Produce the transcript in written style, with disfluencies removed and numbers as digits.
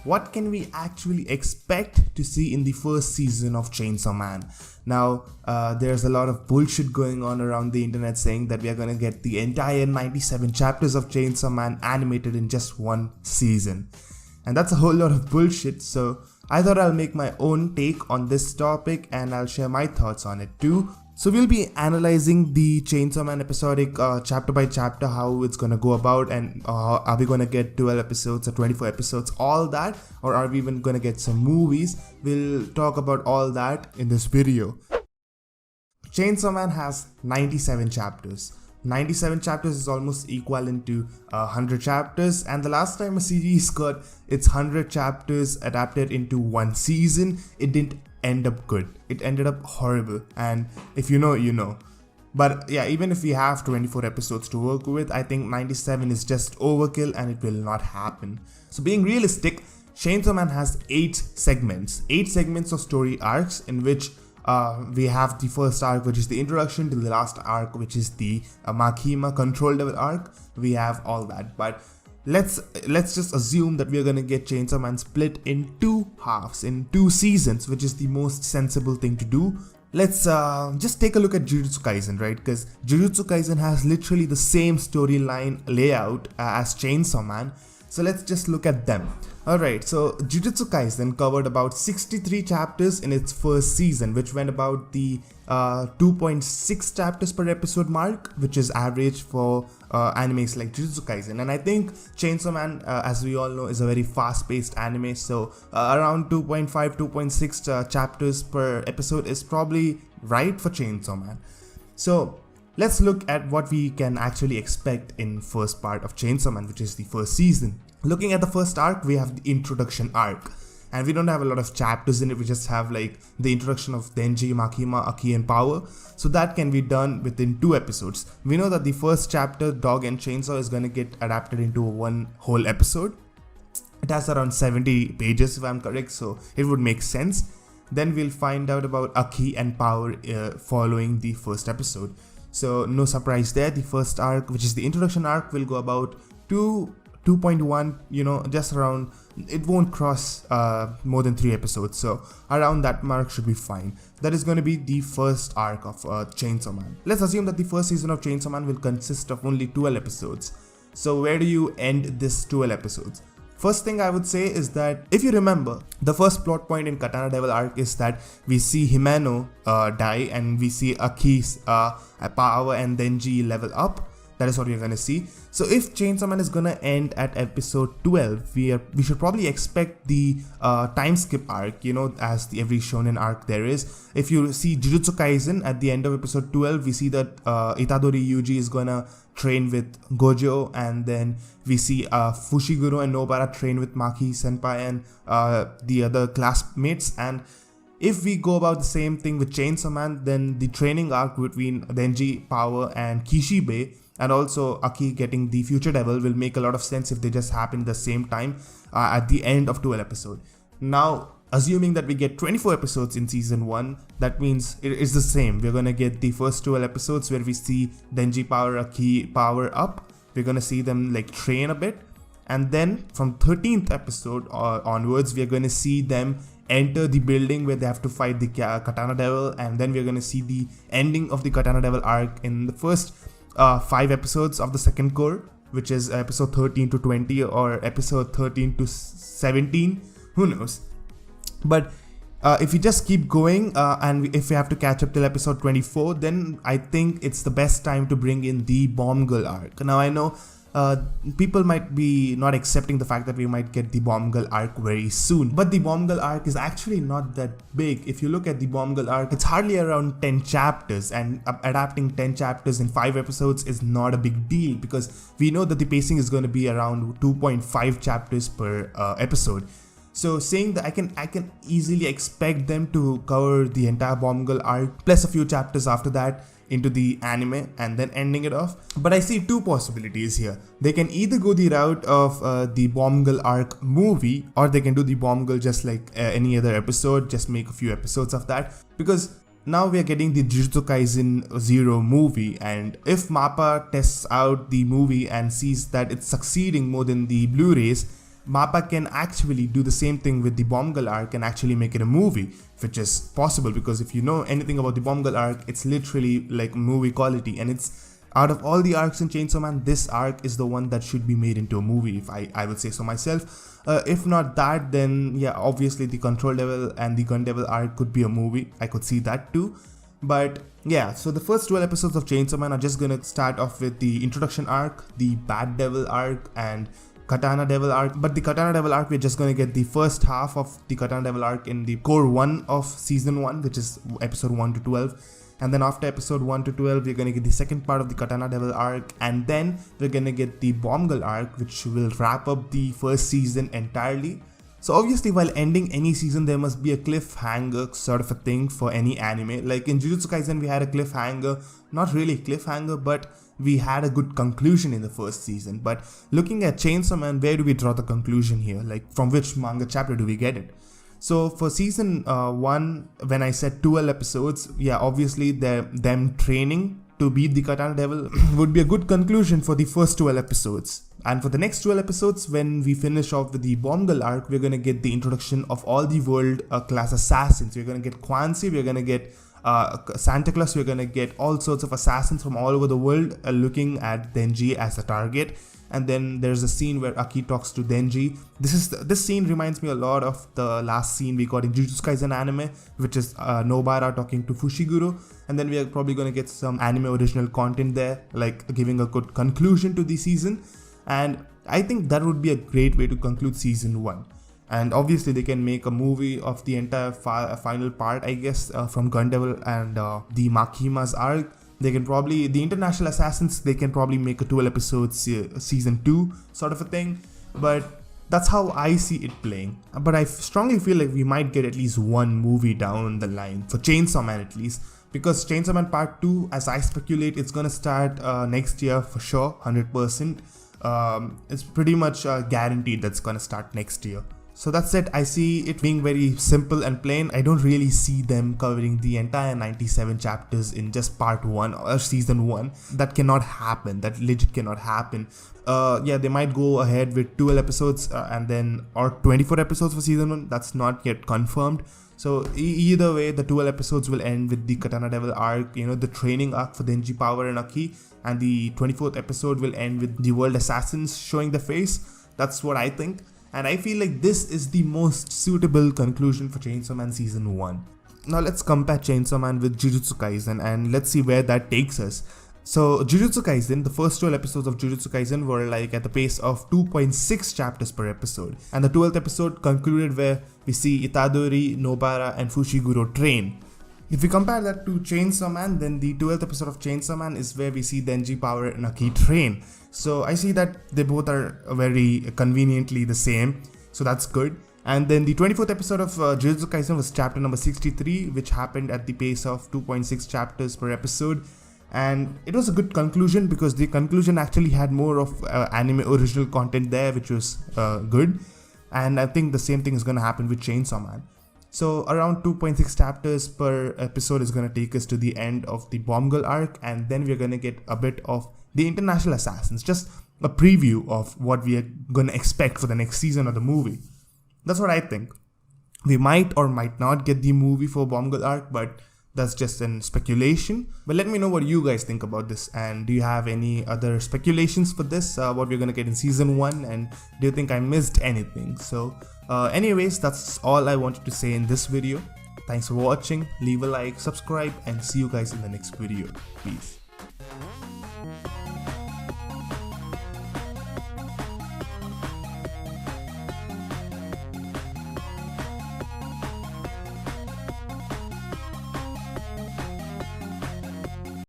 what can we actually expect to see in the first season of Chainsaw Man? Now, there's a lot of bullshit going on around the internet saying that we are gonna get the entire 97 chapters of Chainsaw Man animated in just one season. And that's a whole lot of bullshit, so I thought I'll make my own take on this topic and I'll share my thoughts on it too. So we'll be analyzing the Chainsaw Man episodic chapter by chapter, how it's gonna go about, and are we gonna get 12 episodes or 24 episodes, all that, or are we even gonna get some movies? We'll talk about all that in this video. Chainsaw Man has 97 chapters. 97 chapters is almost equivalent to 100 chapters, and the last time a series got its 100 chapters adapted into one season, it didn't end up good. It ended up horrible, and if you know, you know. But yeah, even if we have 24 episodes to work with, I think 97 is just overkill and it will not happen. So being realistic, Chainsaw Man has 8 segments of story arcs, in which we have the first arc, which is the introduction, to the last arc, which is the Makima control level arc. We have all that, but let's just assume that we are gonna get Chainsaw Man split in 2 halves, in 2 seasons, which is the most sensible thing to do. Let's just take a look at Jujutsu Kaisen, right? Because Jujutsu Kaisen has literally the same storyline layout as Chainsaw Man. So let's just look at them. Alright, so Jujutsu Kaisen covered about 63 chapters in its first season, which went about the 2.6 chapters per episode mark, which is average for animes like Jujutsu Kaisen. And I think Chainsaw Man, as we all know, is a very fast-paced anime, so around 2.5, 2.6 chapters per episode is probably right for Chainsaw Man. So let's look at what we can actually expect in first part of Chainsaw Man, which is the first season. Looking at the first arc, we have the introduction arc, and we don't have a lot of chapters in it. We just have like the introduction of Denji, Makima, Aki, and Power, so that can be done within 2 episodes. We know that the first chapter, Dog and Chainsaw, is gonna get adapted into one whole episode. It has around 70 pages if I'm correct, so it would make sense. Then we'll find out about Aki and Power following the first episode. So no surprise there. The first arc, which is the introduction arc, will go about 2.1, you know, just around. It won't cross more than 3 episodes, so around that mark should be fine. That is going to be the first arc of Chainsaw Man. Let's assume that the first season of Chainsaw Man will consist of only 12 episodes. So where do you end this 12 episodes? First thing I would say is that, if you remember, the first plot point in Katana Devil arc is that we see Himeno die, and we see Aki's Power and Denji level up. That is what we're gonna see. So if Chainsaw Man is gonna end at episode 12, we should probably expect the time skip arc, you know, as every shonen arc there is. If you see Jujutsu Kaisen, at the end of episode 12, we see that Itadori Yuji is gonna train with Gojo, and then we see Fushiguro and Nobara train with Maki Senpai and the other classmates. And if we go about the same thing with Chainsaw Man, then the training arc between Denji, Power, and Kishibe, and also Aki getting the Future Devil, will make a lot of sense if they just happen the same time at the end of 12 episodes. Now, assuming that we get 24 episodes in season 1, that means it is the same. We're gonna get the first 12 episodes where we see Denji Power, Aki Power up. We're gonna see them like train a bit, and then from 13th episode onwards, we're gonna see them enter the building where they have to fight the Katana Devil, and then we're gonna see the ending of the Katana Devil arc in the first 5 episodes of the second core, which is episode 13 to 20 or episode 13 to 17, who knows. But if we just keep going and if we have to catch up till episode 24, then I think it's the best time to bring in the Bomb Girl arc. Now I know people might be not accepting the fact that we might get the Bomb Girl arc very soon, but the Bomb Girl arc is actually not that big. If you look at the Bomb Girl arc, it's hardly around 10 chapters, and adapting 10 chapters in 5 episodes is not a big deal, because we know that the pacing is going to be around 2.5 chapters per episode. So saying that I can easily expect them to cover the entire Bomb Girl arc plus a few chapters after that into the anime and then ending it off. But I see 2 possibilities here. They can either go the route of the Bomb Girl arc movie, or they can do the Bomb Girl just like any other episode, just make a few episodes of that, because now we are getting the Jujutsu Kaisen 0 movie, and if MAPPA tests out the movie and sees that it's succeeding more than the Blu-rays, Mappa can actually do the same thing with the Bomb Girl arc and actually make it a movie, which is possible because if you know anything about the Bomb Girl arc, it's literally like movie quality, and it's out of all the arcs in Chainsaw Man, this arc is the one that should be made into a movie, if I would say so myself. If not that, then yeah, obviously the Control Devil and the Gun Devil arc could be a movie. I could see that too. But yeah, so the first 12 episodes of Chainsaw Man are just gonna start off with the introduction arc, the Bad Devil arc, and Katana Devil arc. But the Katana Devil arc, we're just gonna get the first half of the Katana Devil arc in the core 1 of season 1, which is episode 1 to 12. And then after episode 1 to 12, we're gonna get the second part of the Katana Devil arc, and then we're gonna get the Bomb Girl arc, which will wrap up the first season entirely. So obviously, while ending any season, there must be a cliffhanger sort of a thing for any anime. Like in Jujutsu Kaisen, we had a cliffhanger, not really a cliffhanger, but we had a good conclusion in the first season. But looking at Chainsaw Man, where do we draw the conclusion here? Like from which manga chapter do we get it? So for season 1, when I said 12 episodes, yeah, obviously them training to beat the Katana Devil would be a good conclusion for the first 12 episodes. And for the next 12 episodes, when we finish off with the Bomb Girl arc, we're gonna get the introduction of all the world class assassins. We're gonna get Kwanzi, we're gonna get Santa Claus, we're gonna get all sorts of assassins from all over the world looking at Denji as a target. And then there's a scene where Aki talks to Denji. This scene reminds me a lot of the last scene we got in Jujutsu Kaisen anime, which is Nobara talking to Fushiguro. And then we are probably going to get some anime original content there, like giving a good conclusion to the season. And I think that would be a great way to conclude season 1. And obviously they can make a movie of the entire final part, I guess, from Gun Devil and the Makima's arc. They can probably, the International Assassins, they can probably make a 12 episodes season 2 sort of a thing. But that's how I see it playing. But I strongly feel like we might get at least one movie down the line, for Chainsaw Man at least. Because Chainsaw Man Part 2, as I speculate, it's gonna start next year for sure, 100%. It's pretty much guaranteed that's gonna start next year. So that's it. I see it being very simple and plain. I don't really see them covering the entire 97 chapters in just part 1 or season 1. That cannot happen. That legit cannot happen. Yeah, they might go ahead with 12 episodes and then or 24 episodes for season 1. That's not yet confirmed. So either way, the 12 episodes will end with the Katana Devil arc, you know, the training arc for Denji, Power and Aki, and the 24th episode will end with the World Assassins showing the face. That's what I think. And I feel like this is the most suitable conclusion for Chainsaw Man season 1. Now let's compare Chainsaw Man with Jujutsu Kaisen and let's see where that takes us. So Jujutsu Kaisen, the first 12 episodes of Jujutsu Kaisen were like at the pace of 2.6 chapters per episode. And the 12th episode concluded where we see Itadori, Nobara and Fushiguro train. If we compare that to Chainsaw Man, then the 12th episode of Chainsaw Man is where we see Denji, Power and Aki train. So I see that they both are very conveniently the same, so that's good. And then the 24th episode of Jujutsu Kaisen was chapter number 63, which happened at the pace of 2.6 chapters per episode. And it was a good conclusion because the conclusion actually had more of anime original content there, which was good. And I think the same thing is going to happen with Chainsaw Man. So around 2.6 chapters per episode is going to take us to the end of the Bomb Girl arc, and then we're going to get a bit of the International Assassins, just a preview of what we are going to expect for the next season of the movie. That's what I think. We might or might not get the movie for Bomb Girl arc, but that's just an speculation. But let me know what you guys think about this, and do you have any other speculations for this, what we're gonna get in season 1, and do you think I missed anything? So anyways, that's all I wanted to say in this video. Thanks for watching, leave a like, subscribe, and see you guys in the next video. Peace.